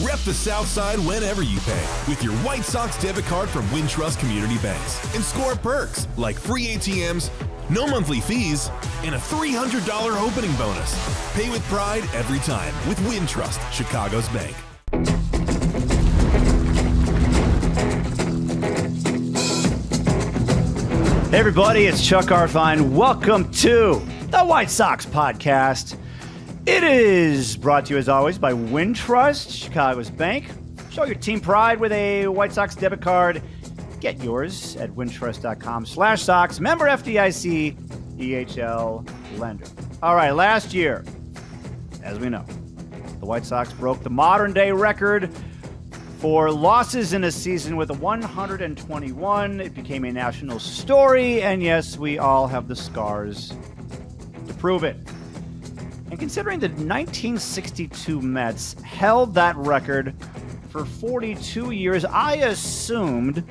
Rep the South Side whenever you pay with your White Sox debit card from Wintrust Community Banks and score perks like free ATMs, no monthly fees, and a $300 opening bonus. Pay with pride every time with Wintrust, Chicago's bank. Hey everybody, it's Chuck Garfien. Welcome to the White Sox Podcast. It is brought to you as always by Wintrust, Chicago's bank. Show your team pride with a White Sox debit card. Get yours at wintrust.com/Sox. Member FDIC, EHL lender. All right, last year, as we know, the White Sox broke the modern day record for losses in a season with a 121. It became a national story, and yes, we all have the scars to prove it. And considering the 1962 Mets held that record for 42 years, I assumed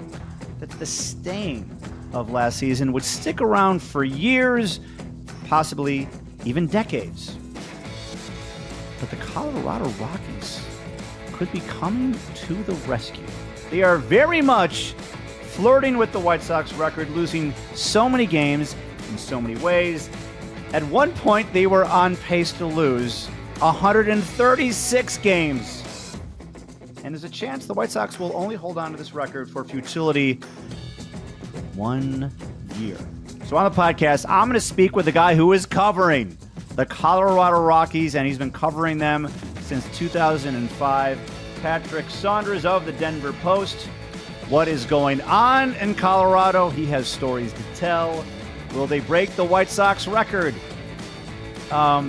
that the stain of last season would stick around for years, possibly even decades. But the Colorado Rockies could be coming to the rescue. They are very much flirting with the White Sox record, losing so many games in so many ways. At one point, they were on pace to lose 136 games. And there's a chance the White Sox will only hold on to this record for futility 1 year. So on the podcast, I'm going to speak with the guy who is covering the Colorado Rockies, and he's been covering them since 2005. Patrick Saunders of the Denver Post. What is going on in Colorado? He has stories to tell. Will they break the White Sox record?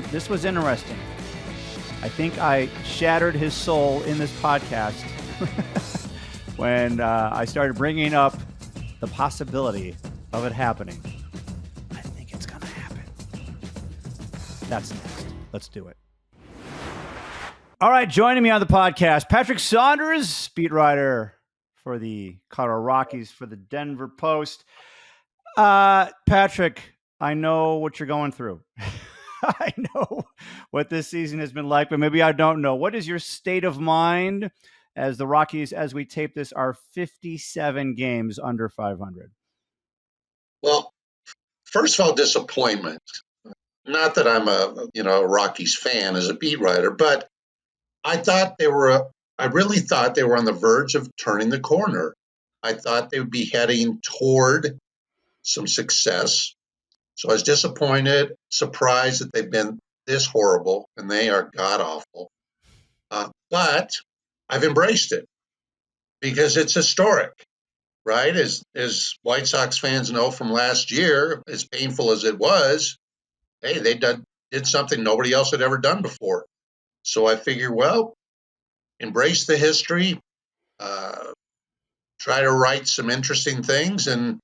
This was interesting. I think I shattered his soul in this podcast when I started bringing up the possibility of it happening. I think it's going to happen. That's next. Let's do it. All right, joining me on the podcast, Patrick Saunders, beat writer for the Colorado Rockies for the Denver Post. Patrick, I know what you're going through. I know what this season has been like, but maybe I don't know. What is your state of mind as the Rockies, as we tape this, are 57 games under 500? Well, first of all, disappointment. Not that I'm a Rockies fan as a beat writer, but I really thought they were on the verge of turning the corner. I thought they would be heading toward some success. So I was disappointed, surprised that they've been this horrible, and they are god-awful. But I've embraced it because it's historic, right? As White Sox fans know from last year, as painful as it was, hey, they did something nobody else had ever done before. So I figure, well, embrace the history, try to write some interesting things, and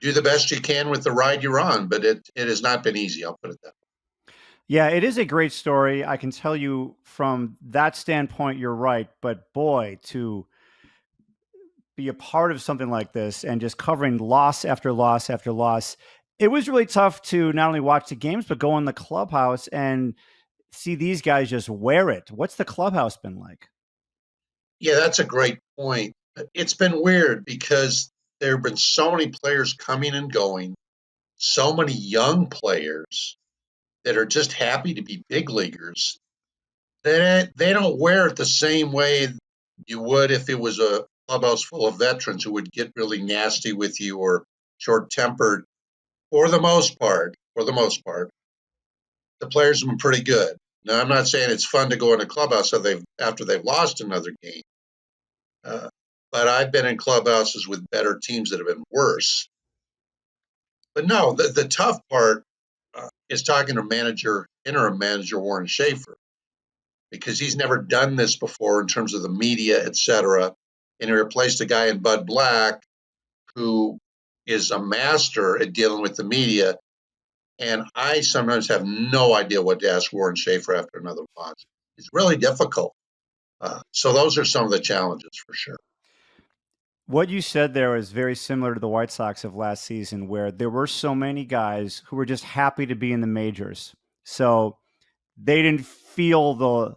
do the best you can with the ride you're on. But it has not been easy, I'll put it that way. Yeah, it is a great story. I can tell you from that standpoint, you're right. But boy, to be a part of something like this and just covering loss after loss after loss, it was really tough to not only watch the games, but go in the clubhouse and see these guys just wear it. What's the clubhouse been like? Yeah, that's a great point. It's been weird because there have been so many players coming and going, so many young players that are just happy to be big leaguers. They don't wear it the same way you would if it was a clubhouse full of veterans who would get really nasty with you or short-tempered. For the most part, the players have been pretty good. Now, I'm not saying it's fun to go in a clubhouse after they've lost another game. But I've been in clubhouses with better teams that have been worse. But no, the tough part is talking to interim manager Warren Schaefer, because he's never done this before in terms of the media, et cetera. And he replaced a guy in Bud Black who is a master at dealing with the media. And I sometimes have no idea what to ask Warren Schaefer after another loss. It's really difficult. So those are some of the challenges for sure. What you said there is very similar to the White Sox of last season, where there were so many guys who were just happy to be in the majors. So they didn't feel the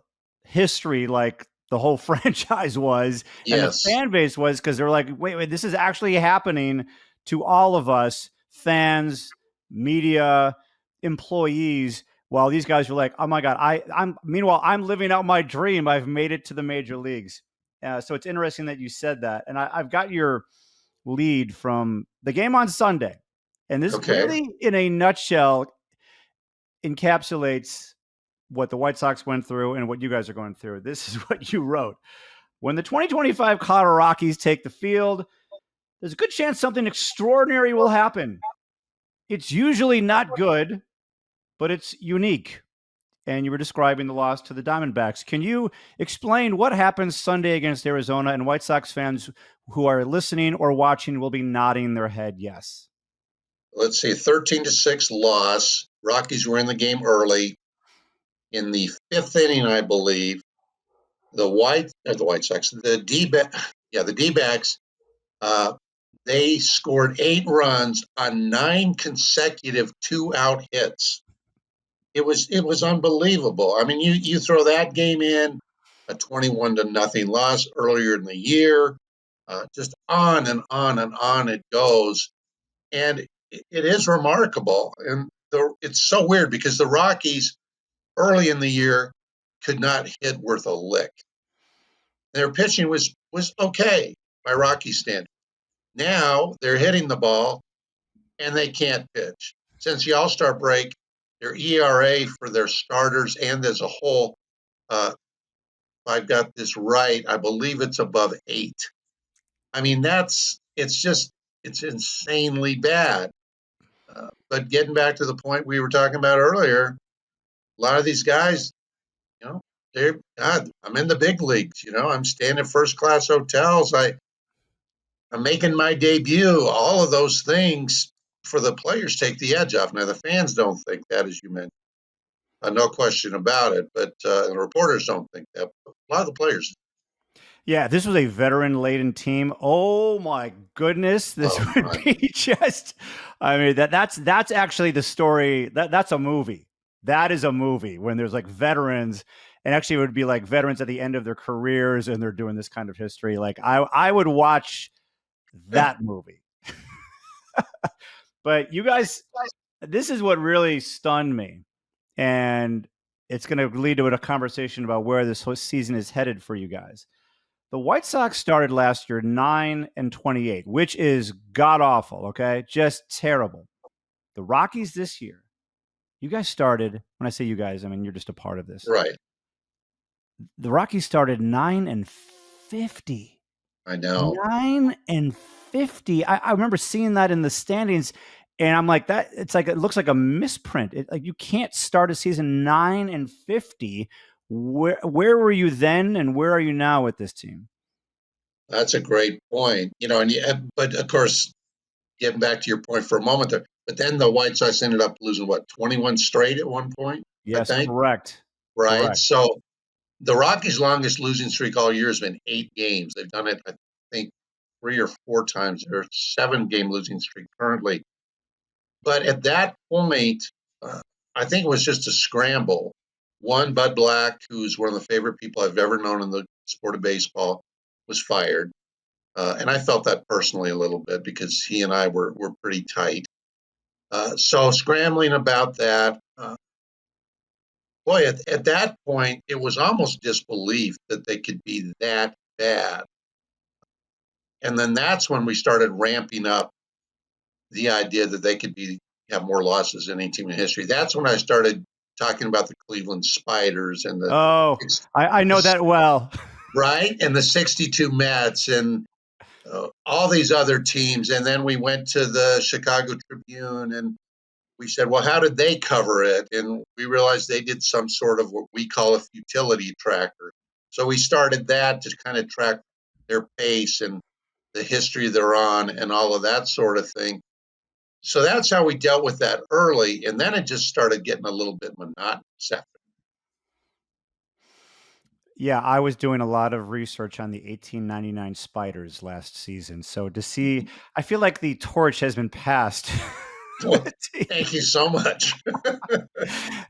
history like the whole franchise was, and the fan base was, because they're like, wait, this is actually happening to all of us, fans, media, employees, while these guys were like, oh my God, meanwhile, I'm living out my dream. I've made it to the major leagues. So it's interesting that you said that. And I've got your lead from the game on Sunday. And this really, in a nutshell, encapsulates what the White Sox went through and what you guys are going through. This is what you wrote. When the 2025 Colorado Rockies take the field, there's a good chance something extraordinary will happen. It's usually not good, but it's unique. And you were describing the loss to the Diamondbacks. Can you explain what happens Sunday against Arizona? And White Sox fans who are listening or watching will be nodding their head yes. Let's see, 13-6 loss. Rockies were in the game early. In the 5th inning, I believe, the White Sox, the D-backs, they scored 8 runs on 9 consecutive 2-out hits. It was unbelievable. I mean, you throw that game in, a 21-0 loss earlier in the year, just on and on and on it goes, and it is remarkable. And it's so weird because the Rockies early in the year could not hit worth a lick. Their pitching was okay by Rocky standards. Now they're hitting the ball and they can't pitch. Since the All-Star break, their ERA for their starters and as a whole, if I've got this right, I believe it's above 8. I mean, it's insanely bad. But getting back to the point we were talking about earlier, a lot of these guys, I'm in the big leagues. I'm staying in first-class hotels. I'm making my debut. All of those things for the players take the edge off. Now, the fans don't think that, as you mentioned. No question about it. But the reporters don't think that. But a lot of the players. Yeah, this was a veteran-laden team. Oh my goodness, this would be just. I mean, that's actually the story. That's a movie. That is a movie when there's like veterans, and actually it would be like veterans at the end of their careers, and they're doing this kind of history. Like I would watch that movie. But you guys, this is what really stunned me, and it's going to lead to a conversation about where this whole season is headed for you guys. The White Sox started last year 9-28, which is god awful. Okay, just terrible. The Rockies this year, you guys started. When I say you guys, I mean you're just a part of this, right? The Rockies started 9-50. I know, 9-50. I remember seeing that in the standings, and I'm like, that. It's like it looks like a misprint. Like you can't start a season 9-50. Where were you then, and where are you now with this team? That's a great point. But of course, getting back to your point for a moment there, but then the White Sox ended up losing 21 straight at one point? Yes, I think? correct. Right. Correct. So the Rockies' longest losing streak all year has been 8 games. They've done it, I think, 3 or 4 times. They're 7-game losing streak currently. But at that point, I think it was just a scramble. One, Bud Black, who's one of the favorite people I've ever known in the sport of baseball, was fired. And I felt that personally a little bit because he and I were pretty tight. So scrambling about that, at that point, it was almost disbelief that they could be that bad. And then that's when we started ramping up the idea that they could have more losses than any team in history. That's when I started talking about the Cleveland Spiders and I know that well. Right? And the 62 Mets and all these other teams. And then we went to the Chicago Tribune and we said, well, how did they cover it? And we realized they did some sort of what we call a futility tracker. So we started that to kind of track their pace and the history they're on and all of that sort of thing. So that's how we dealt with that early. And then it just started getting a little bit monotonous after. Yeah, I was doing a lot of research on the 1899 Spiders last season. So to see, I feel like the torch has been passed. Well, thank you so much.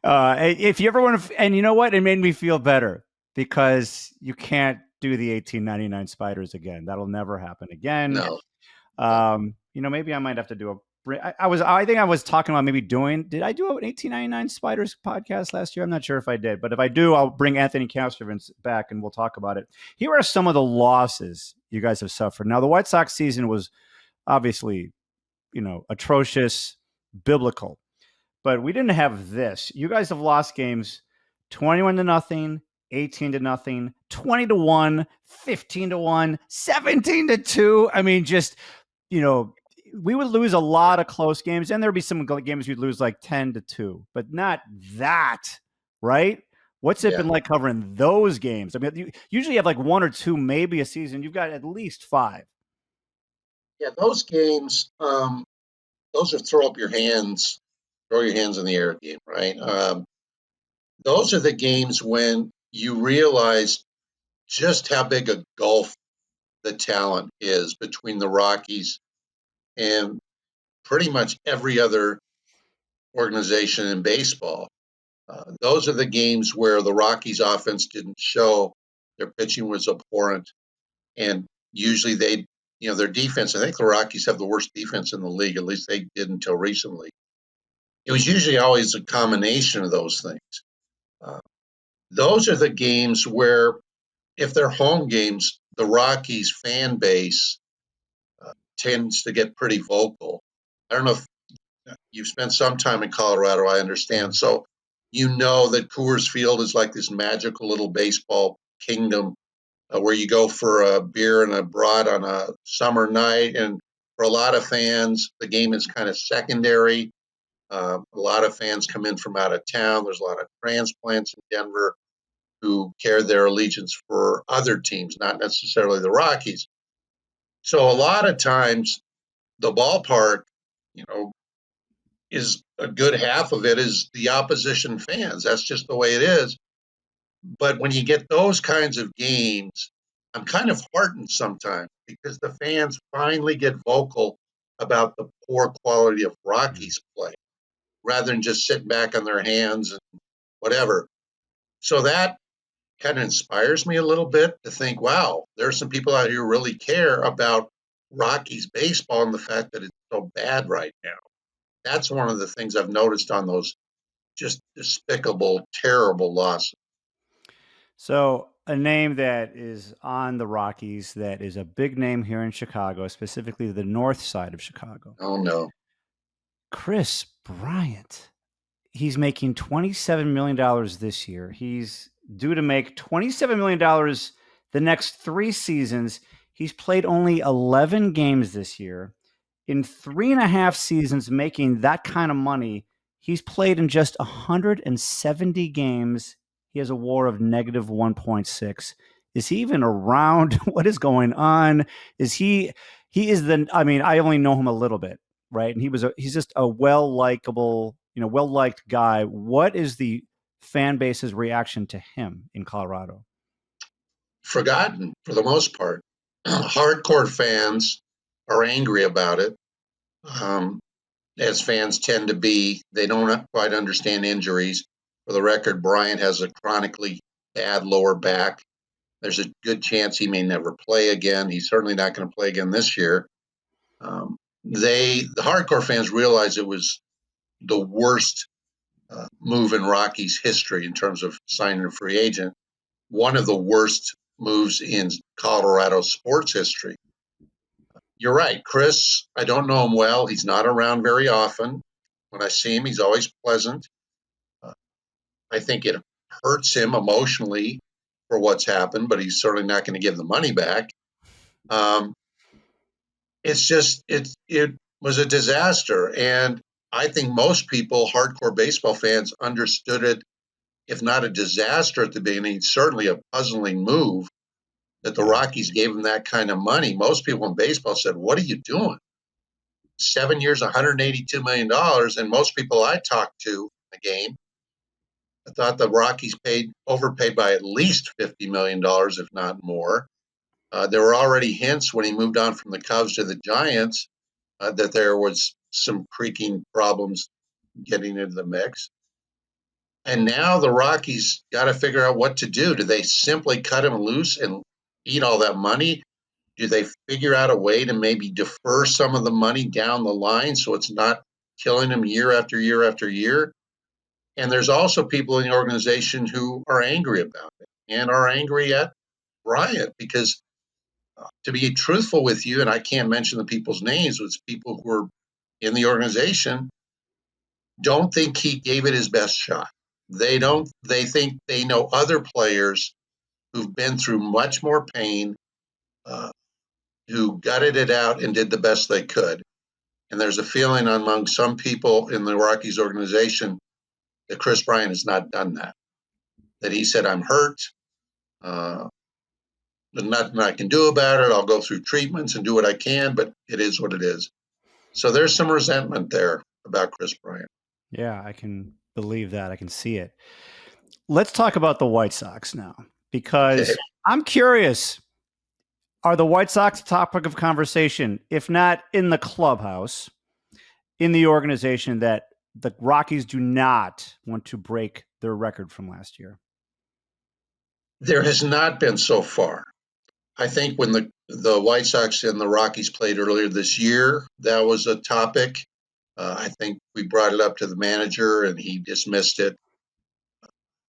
If you ever want to, and you know what? It made me feel better because you can't do the 1899 spiders again. That'll never happen again. No. Maybe I might have to do a. I think I was talking about maybe doing. Did I do an 1899 spiders podcast last year? I'm not sure if I did, but if I do, I'll bring 𝗤𝗏𝗄𝗏 back and we'll talk about it. Here are some of the losses you guys have suffered. Now, the White Sox season was obviously, atrocious, biblical, but we didn't have this. You guys have lost games 21-0, 18-0, 20-1, 15-1, 17-2. I mean, just, we would lose a lot of close games, and there'd be some games we'd lose like 10-2, but not that, right? What's it been like covering those games? I mean, you usually have like one or two, maybe a season. You've got at least 5. Yeah, those games, those are throw your hands in the air game, right? Those are the games when you realize just how big a gulf the talent is between the Rockies and pretty much every other organization in baseball. Those are the games where the Rockies offense didn't show. Their pitching was abhorrent. And usually their defense, I think the Rockies have the worst defense in the league, at least they did until recently. It was usually always a combination of those things. Those are the games where, if they're home games, the Rockies fan base tends to get pretty vocal. I don't know if you've spent some time in Colorado, I understand. So you know that Coors Field is like this magical little baseball kingdom where you go for a beer and a brat on a summer night. And for a lot of fans, the game is kind of secondary. A lot of fans come in from out of town. There's a lot of transplants in Denver who carry their allegiance for other teams, not necessarily the Rockies. So a lot of times the ballpark, is a good half of it is the opposition fans. That's just the way it is. But when you get those kinds of games, I'm kind of heartened sometimes because the fans finally get vocal about the poor quality of Rockies play rather than just sitting back on their hands and whatever. So that kind of inspires me a little bit to think, wow, there's some people out here who really care about Rockies baseball and the fact that it's so bad right now. That's one of the things I've noticed on those just despicable, terrible losses. So a name that is on the Rockies that is a big name here in Chicago, specifically the north side of Chicago. Oh, no. Kris Bryant. He's making $27 million this year. He's due to make $27 million the next 3 seasons. He's played only 11 games this year. In 3.5 seasons making that kind of money, he's played in just 170 games. He has a WAR of -1.6. Is he even around? What is going on? He is I only know him a little bit, right? And he's just a well-liked guy. What is the fan base's reaction to him in Colorado? Forgotten for the most part. Hardcore fans are angry about it. As fans tend to be, they don't quite understand injuries. For the record, Bryant has a chronically bad lower back. There's a good chance he may never play again. He's certainly not going to play again this year. The hardcore fans realize it was the worst move in Rockies history in terms of signing a free agent. One of the worst moves in Colorado sports history. You're right, Kris. I don't know him well. He's not around very often. When I see him, he's always pleasant. I think it hurts him emotionally for what's happened, but he's certainly not going to give the money back. It was a disaster. And I think most people, hardcore baseball fans, understood it, if not a disaster at the beginning, certainly a puzzling move that the Rockies gave him that kind of money. Most people in baseball said, what are you doing? 7 years, $182 million. And most people I talked to in the game, I thought the Rockies overpaid by at least $50 million, if not more. There were already hints when he moved on from the Cubs to the Giants that there was some creaking problems getting into the mix. And now the Rockies got to figure out what to do. Do they simply cut him loose and eat all that money? Do they figure out a way to maybe defer some of the money down the line so it's not killing him year after year after year? And there's also people in the organization who are angry about it and are angry at Bryant because, to be truthful with you, and I can't mention the people's names, it's people who are in the organization, don't think he gave it his best shot. They think they know other players who've been through much more pain, who gutted it out and did the best they could. And there's a feeling among some people in the Rockies organization that Kris Bryant has not done that. That he said, I'm hurt. There's nothing I can do about it. I'll go through treatments and do what I can, but it is what it is. So there's some resentment there about Kris Bryant. Yeah, I can believe that. I can see it. Let's talk about the White Sox now, because I'm curious. Are the White Sox a topic of conversation, if not in the clubhouse, in the organization, that the Rockies do not want to break their record from last year? There has not been so far. I think when the White Sox and the Rockies played earlier this year, that was a topic. I think we brought it up to the manager and he dismissed it.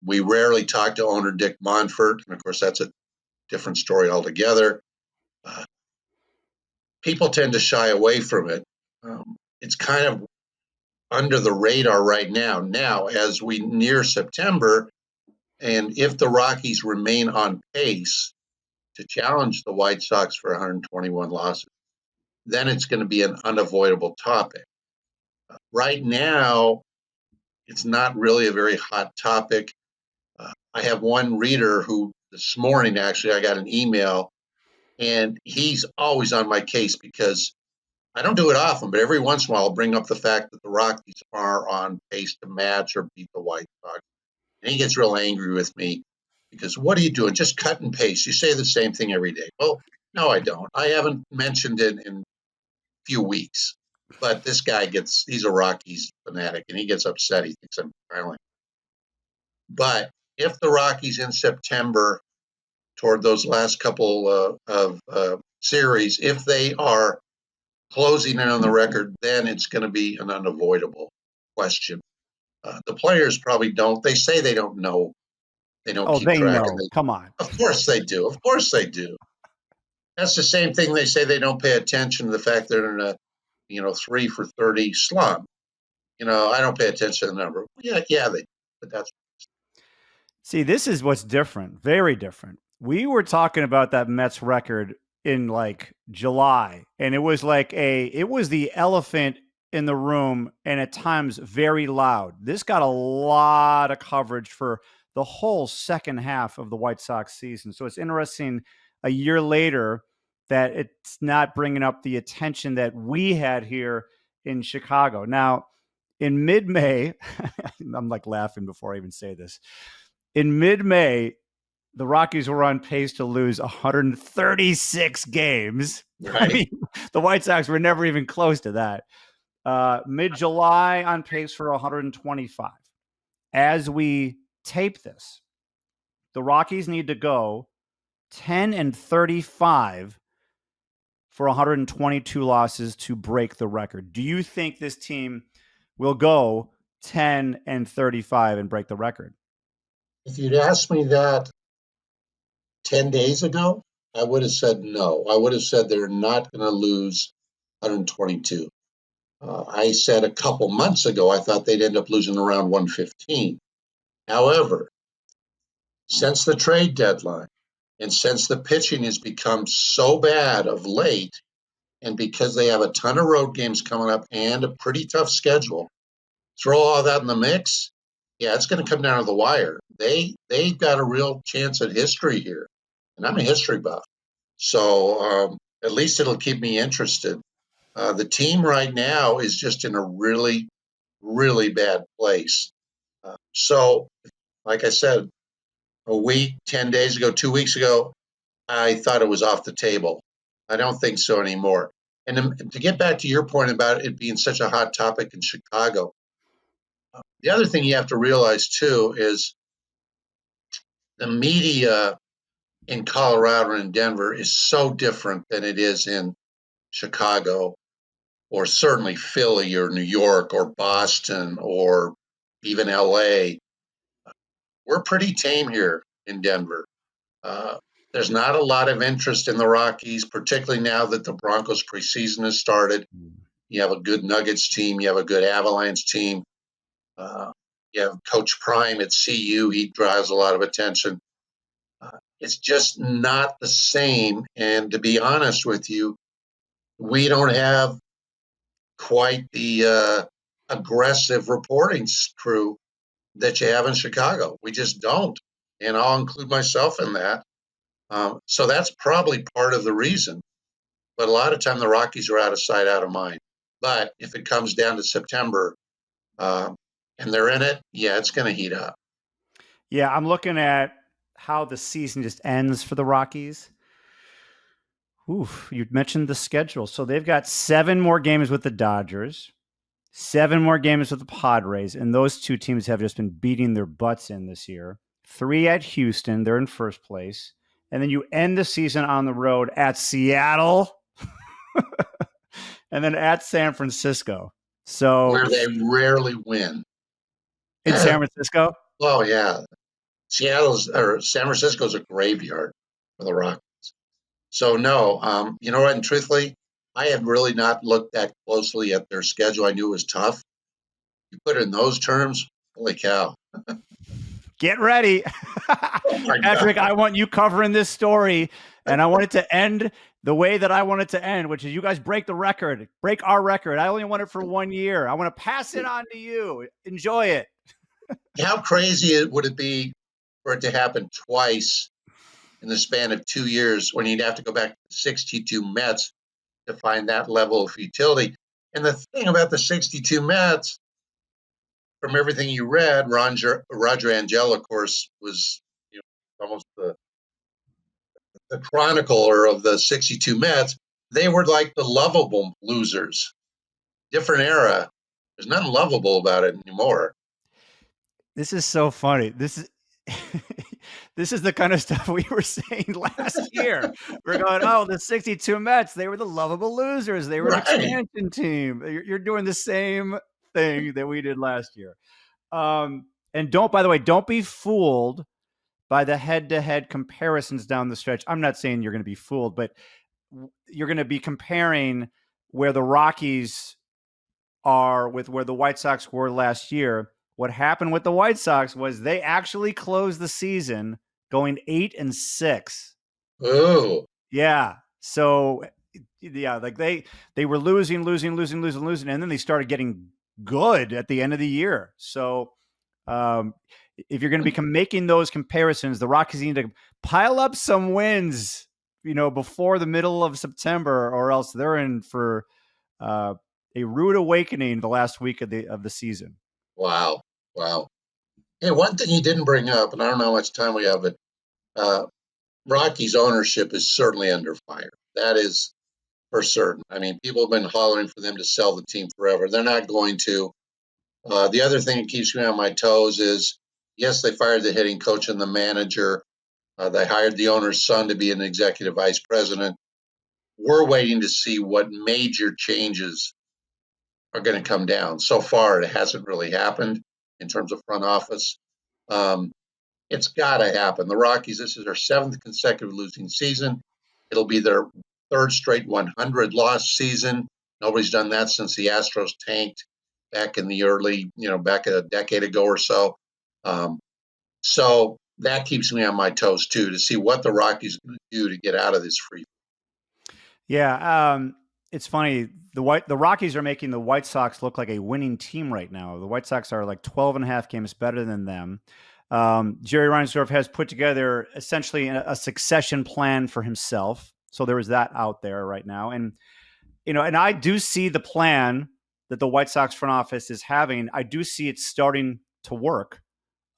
We rarely talk to owner Dick Monfort, and of course that's a different story altogether. People tend to shy away from it. It's kind of under the radar right now. Now, as we near September, and if the Rockies remain on pace to challenge the White Sox for 121 losses, then it's going to be an unavoidable topic. Right now, it's not really a very hot topic. I have one reader who this morning, actually, I got an email, and he's always on my case because I don't do it often, but every once in a while I'll bring up the fact that the Rockies are on pace to match or beat the White Sox. And he gets real angry with me because what are you doing? Just cut and paste. You say the same thing every day. Well, no, I don't. I haven't mentioned it in a few weeks. But this guy he's a Rockies fanatic, and he gets upset. He thinks I'm violent. But if the Rockies in September, toward those last couple of series, if they are closing in on the record, then it's going to be an unavoidable question. The players probably don't. They say they don't know. They don't keep track. Know. Come on. Of course they do. Of course they do. That's the same thing they say they don't pay attention to the fact they're in a 3 for 30 slump. I don't pay attention to the number. Yeah, they do. But that's. See, this is what's different. Very different. We were talking about that Mets record in like July, and it was the elephant in the room, and at times very loud. This got a lot of coverage for the whole second half of the White Sox season. So it's interesting a year later that it's not bringing up the attention that we had here in Chicago. Now, in mid-May, I'm like laughing before I even say this. In mid-May, the Rockies were on pace to lose 136 games. Right. I mean, the White Sox were never even close to that. Mid-July on pace for 125. As we tape this, the Rockies need to go 10-35 for 122 losses to break the record. Do you think this team will go 10-35 and break the record? If you'd asked me that 10 days ago, I would have said no. I would have said they're not going to lose 122. I said a couple months ago, I thought they'd end up losing around 115. However, since the trade deadline and since the pitching has become so bad of late, and because they have a ton of road games coming up and a pretty tough schedule, throw all that in the mix, yeah, it's going to come down to the wire. They've got a real chance at history here, and I'm a history buff. So at least it'll keep me interested. The team right now is just in a really, really bad place. So, like I said, a week, 10 days ago, 2 weeks ago, I thought it was off the table. I don't think so anymore. And to get back to your point about it being such a hot topic in Chicago, The other thing you have to realize, too, is the media in Colorado and Denver is so different than it is in Chicago, or certainly Philly or New York or Boston or even LA. We're pretty tame here in Denver. There's not a lot of interest in the Rockies, particularly now that the Broncos preseason has started. You have a good Nuggets team. You have a good Avalanche team. You have Coach Prime at CU. He drives a lot of attention. It's just not the same. And to be honest with you, we don't have quite the aggressive reporting crew that you have in Chicago. We just don't. And I'll include myself in that. So that's probably part of the reason. But a lot of time the Rockies are out of sight, out of mind. But if it comes down to September and they're in it, yeah, it's going to heat up. Yeah, I'm looking at how the season just ends for the Rockies. Oof, you mentioned the schedule. So they've got 7 more games with the Dodgers, 7 more games with the Padres, and those two teams have just been beating their butts in this year. 3 at Houston, they're in first place. And then you end the season on the road at Seattle and then at San Francisco. So where they rarely win. In San Francisco? Oh, yeah. San Francisco's a graveyard for the Rockies. So, no, you know what? And truthfully, I had really not looked that closely at their schedule. I knew it was tough. You put it in those terms, holy cow. Get ready. Patrick, I want you covering this story, and I want it to end the way that I want it to end, which is you guys break the record, break our record. I only want it for 1 year. I want to pass it on to you. Enjoy it. How crazy would it be for it to happen twice in the span of 2 years when you'd have to go back to the 62 Mets to find that level of futility? And the thing about the 62 Mets, from everything you read, Roger Angel, of course, was almost the chronicler of the 62 Mets. They were like the lovable losers. Different era. There's nothing lovable about it anymore. This is so funny. This is the kind of stuff we were saying last year. We're going, oh, the 62 Mets, they were the lovable losers. They were an expansion team. You're doing the same thing that we did last year. And by the way, don't be fooled by the head-to-head comparisons down the stretch. I'm not saying you're going to be fooled, but you're going to be comparing where the Rockies are with where the White Sox were last year. What happened with the White Sox was they actually closed the season going 8-6. Oh, yeah. So yeah, like they were losing, and then they started getting good at the end of the year. So if you're going to be making those comparisons, the Rockies need to pile up some wins, before the middle of September, or else they're in for a rude awakening the last week of the season. Wow. Hey, one thing you didn't bring up, and I don't know how much time we have, but Rockies ownership is certainly under fire. That is for certain. I mean, people have been hollering for them to sell the team forever. They're not going to. The other thing that keeps me on my toes is, yes, they fired the hitting coach and the manager. They hired the owner's son to be an executive vice president. We're waiting to see what major changes are going to come down. So far, it hasn't really happened in terms of front office. It's got to happen. The Rockies, this is their 7th consecutive losing season. It'll be their 3rd straight 100-loss season. Nobody's done that since the Astros tanked back in the early, back a decade ago or so. So that keeps me on my toes, too, to see what the Rockies are going to do to get out of this free. Yeah, it's funny. The Rockies are making the White Sox look like a winning team right now. The White Sox are like 12.5 games better than them. Jerry Reinsdorf has put together essentially a succession plan for himself. So there is that out there right now. And, and I do see the plan that the White Sox front office is having. I do see it starting to work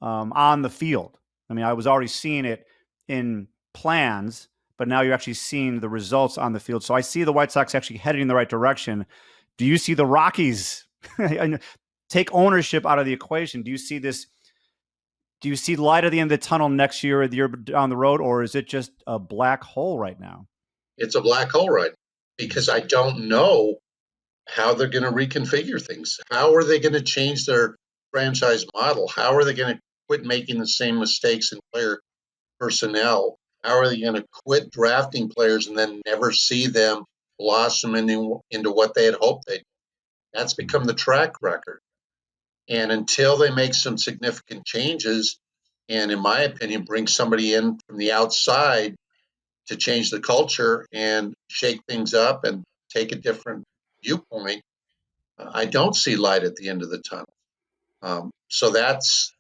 on the field. I mean, I was already seeing it in plans, but now you're actually seeing the results on the field. So I see the White Sox actually heading in the right direction. Do you see the Rockies take ownership out of the equation. Do you see this? Do you see light at the end of the tunnel next year or the year down the road, or is it just a black hole right now? It's a black hole, right? Because I don't know how they're going to reconfigure things. How are they going to change their franchise model? How are they going to quit making the same mistakes in player personnel? How are they going to quit drafting players and then never see them blossom into what they had hoped they'd? That's become the track record. And until they make some significant changes, and in my opinion, bring somebody in from the outside to change the culture and shake things up and take a different viewpoint, I don't see light at the end of the tunnel. So that's,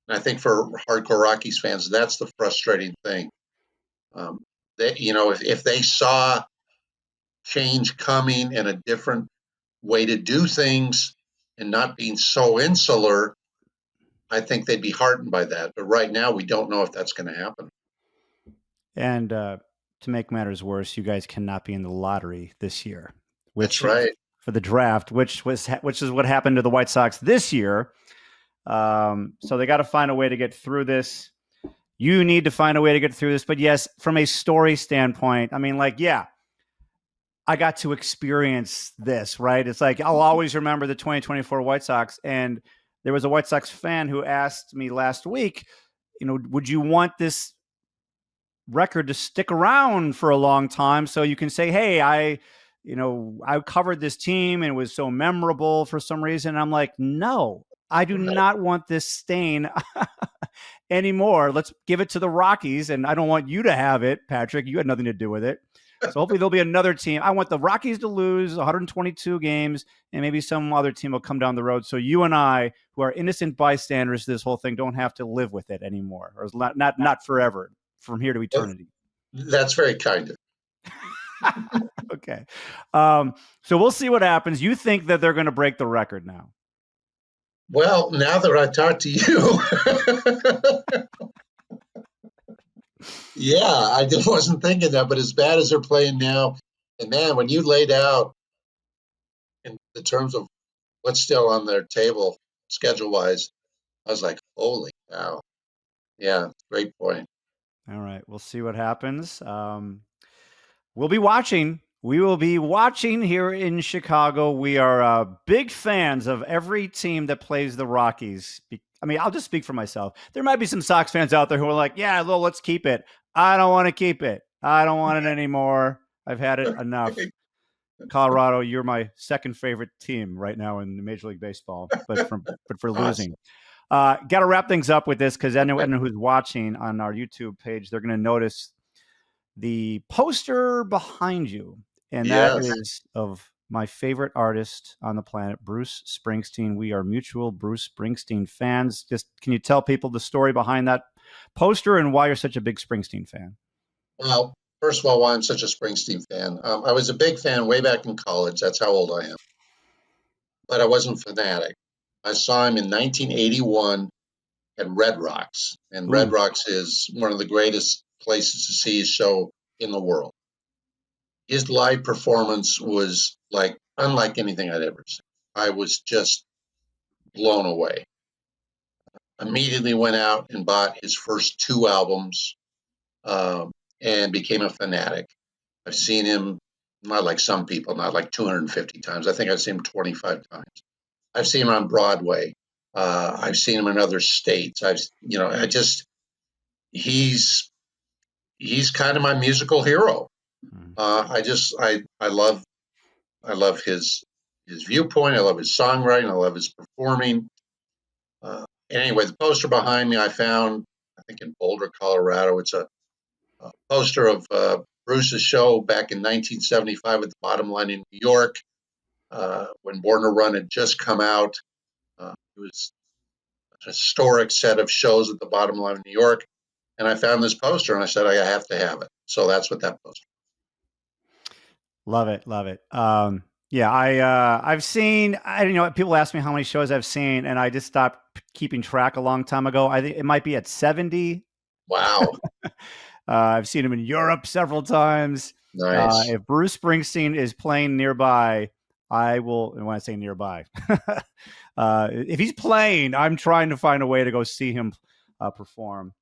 I think for hardcore Rockies fans, that's the frustrating thing. If they saw change coming and a different way to do things and not being so insular, I think they'd be heartened by that. But right now, we don't know if that's going to happen. And to make matters worse, you guys cannot be in the lottery this year. That's right. For the draft, which is what happened to the White Sox this year. So they got to find a way to get through this. You need to find a way to get through this. But yes, from a story standpoint, I mean, I got to experience this, right? It's like, I'll always remember the 2024 White Sox. And there was a White Sox fan who asked me last week, would you want this record to stick around for a long time so you can say, hey, I covered this team and it was so memorable for some reason. I'm like, no, I do not want this stain anymore. Let's give it to the Rockies. And I don't want you to have it, Patrick. You had nothing to do with it. So hopefully there'll be another team. I want the Rockies to lose 122 games, and maybe some other team will come down the road. So you and I, who are innocent bystanders to this whole thing, don't have to live with it anymore, or not forever, from here to eternity. That's very kind of. Okay. So we'll see what happens. You think that they're going to break the record now? Well, now that I talked to you, yeah, I just wasn't thinking that. But as bad as they're playing now, and man, when you laid out in the terms of what's still on their table schedule-wise, I was like, holy cow. Yeah, great point. All right, we'll see what happens. We'll be watching. We will be watching here in Chicago. We are big fans of every team that plays the Rockies. I mean, I'll just speak for myself. There might be some Sox fans out there who are like, yeah, well, let's keep it. I don't want to keep it. I don't want it anymore. I've had it enough. Colorado, you're my second favorite team right now in Major League Baseball, but for losing. Got to wrap things up with this because anyone who's watching on our YouTube page, they're going to notice the poster behind you. And that is of my favorite artist on the planet, Bruce Springsteen. We are mutual Bruce Springsteen fans. Just can you tell people the story behind that poster and why you're such a big Springsteen fan? Well, first of all, why I'm such a Springsteen fan. I was a big fan way back in college. That's how old I am. But I wasn't fanatic. I saw him in 1981 at Red Rocks. And Red Rocks is one of the greatest places to see his show in the world. His live performance was unlike anything I'd ever seen. I was just blown away. Immediately went out and bought his first 2 albums and became a fanatic. I've seen him, not like some people, not like 250 times. I think I've seen him 25 times. I've seen him on Broadway. I've seen him in other states. He's kind of my musical hero. I love his viewpoint. I love his songwriting. I love his performing. Anyway, the poster behind me I found, I think in Boulder, Colorado. It's a poster of Bruce's show back in 1975 at the Bottom Line in New York when Born to Run had just come out. It was a historic set of shows at the Bottom Line in New York. And I found this poster and I said, I have to have it. So that's what that poster. Love it. Love it. I've seen, people ask me how many shows I've seen, and I just stopped keeping track a long time ago. I think it might be at 70. Wow. I've seen him in Europe several times. Nice. If Bruce Springsteen is playing nearby, I will, and when I say nearby, if he's playing, I'm trying to find a way to go see him perform.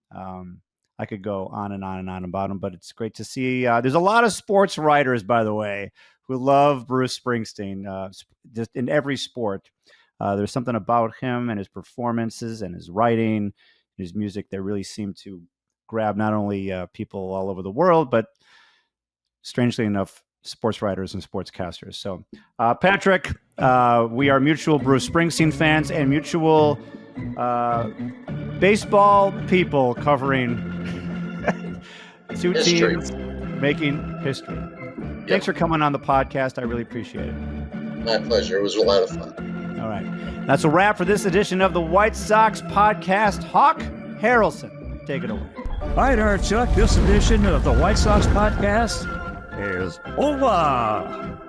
I could go on and on and on about him, but it's great to see. There's a lot of sports writers, by the way, who love Bruce Springsteen, just in every sport. There's something about him and his performances and his writing, his music that really seem to grab not only people all over the world, but strangely enough, sports writers and sportscasters. So, Patrick, we are mutual Bruce Springsteen fans and mutual baseball people covering two teams making history. Yep. Thanks for coming on the podcast. I really appreciate it. My pleasure. It was a lot of fun. All right. That's a wrap for this edition of the White Sox Podcast. 𝗗cie 𝗄𝗃, take it away. All right, Chuck, this edition of the White Sox Podcast is over.